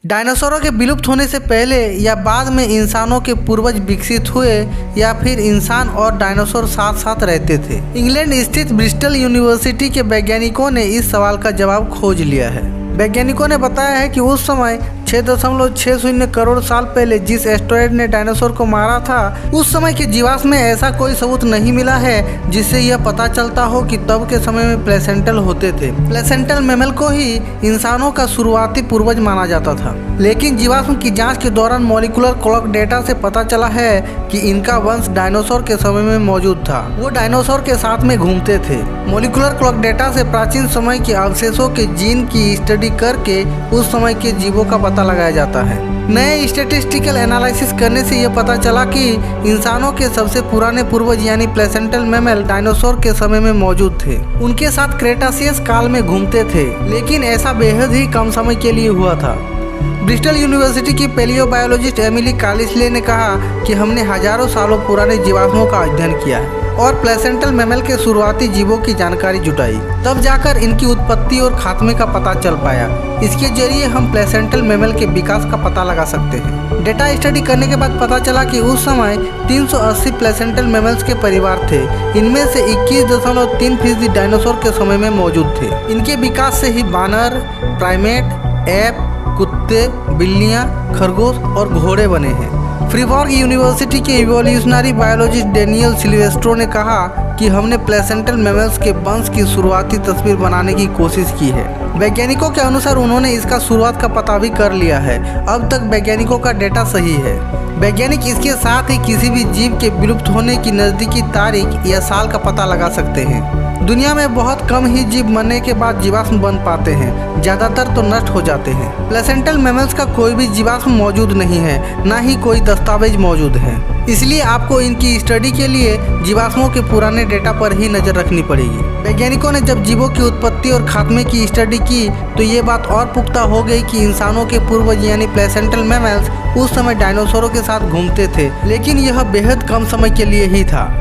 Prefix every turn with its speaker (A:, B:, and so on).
A: डायनासोरों के विलुप्त होने से पहले या बाद में इंसानों के पूर्वज विकसित हुए या फिर इंसान और डायनासोर साथ साथ रहते थे। इंग्लैंड स्थित ब्रिस्टल यूनिवर्सिटी के वैज्ञानिकों ने इस सवाल का जवाब खोज लिया है। वैज्ञानिकों ने बताया है कि उस समय 6.60 करोड़ साल पहले जिस एस्टेरॉयड ने डायनासोर को मारा था, उस समय के जीवाश्म में ऐसा कोई सबूत नहीं मिला है जिससे यह पता चलता हो कि तब के समय में प्लेसेंटल होते थे। प्लेसेंटल मैमल को ही इंसानों का शुरुआती पूर्वज माना जाता था, लेकिन जीवाश्म की जांच के दौरान मॉलिक्यूलर क्लॉक डेटा से पता चला है कि इनका वंश डायनासोर के समय में मौजूद था। वो डायनासोर के साथ में घूमते थे। मॉलिक्यूलर क्लॉक डेटा से प्राचीन समय के अवशेषों के जीन की स्टडी करके उस समय के जीवों का पता लगाया जाता है। नए स्टैटिस्टिकल एनालिसिस करने से यह पता चला कि इंसानों के सबसे पुराने पूर्वज यानी प्लेसेंटल मैमल डायनासोर के समय में मौजूद थे। उनके साथ क्रेटासियस काल में घूमते थे, लेकिन ऐसा बेहद ही कम समय के लिए हुआ था। ब्रिस्टल यूनिवर्सिटी की पैलियोबायोलॉजिस्ट एमिली कालिसले ने कहा कि हमने हजारों सालों पुराने जीवाश्मों का अध्ययन किया है और प्लेसेंटल मैमल के शुरुआती जीवों की जानकारी जुटाई, तब जाकर इनकी उत्पत्ति और खात्मे का पता चल पाया। इसके जरिए हम प्लेसेंटल मैमल के विकास का पता लगा सकते हैं। डेटा स्टडी करने के बाद पता चला कि उस समय 380 प्लेसेंटल मैमल्स के परिवार थे। इनमें से 21.3% डायनासोर के समय में मौजूद थे। इनके विकास से ही बानर, प्राइमेट, एप, कुत्ते, बिल्लियां, खरगोश और घोड़े बने हैं। फ्रीबर्ग यूनिवर्सिटी के इवोल्यूशनरी बायोलॉजिस्ट डेनियल सिल्वेस्ट्रो ने कहा कि हमने प्लेसेंटल मैमल्स के वंश की शुरुआती तस्वीर बनाने की कोशिश की है। वैज्ञानिकों के अनुसार उन्होंने इसका शुरुआत का पता भी कर लिया है। अब तक वैज्ञानिकों का डेटा सही है। वैज्ञानिक इसके साथ ही किसी भी जीव के विलुप्त होने की नज़दीकी तारीख या साल का पता लगा सकते हैं। दुनिया में बहुत कम ही जीव मरने के बाद जीवाश्म बन पाते हैं, ज़्यादातर तो नष्ट हो जाते हैं। प्लेसेंटल मैमल्स का कोई भी जीवाश्म मौजूद नहीं है, ना ही कोई दस्तावेज मौजूद है। इसलिए आपको इनकी स्टडी के लिए जीवाश्मों के पुराने डेटा पर ही नज़र रखनी पड़ेगी। वैज्ञानिकों ने जब जीवों की उत्पत्ति और खात्मे की स्टडी की तो ये बात और पुख्ता हो गई कि इंसानों के पूर्वज यानी प्लेसेंटल मैमल्स उस समय डायनासोरों के साथ घूमते थे, लेकिन यह बेहद कम समय के लिए ही था।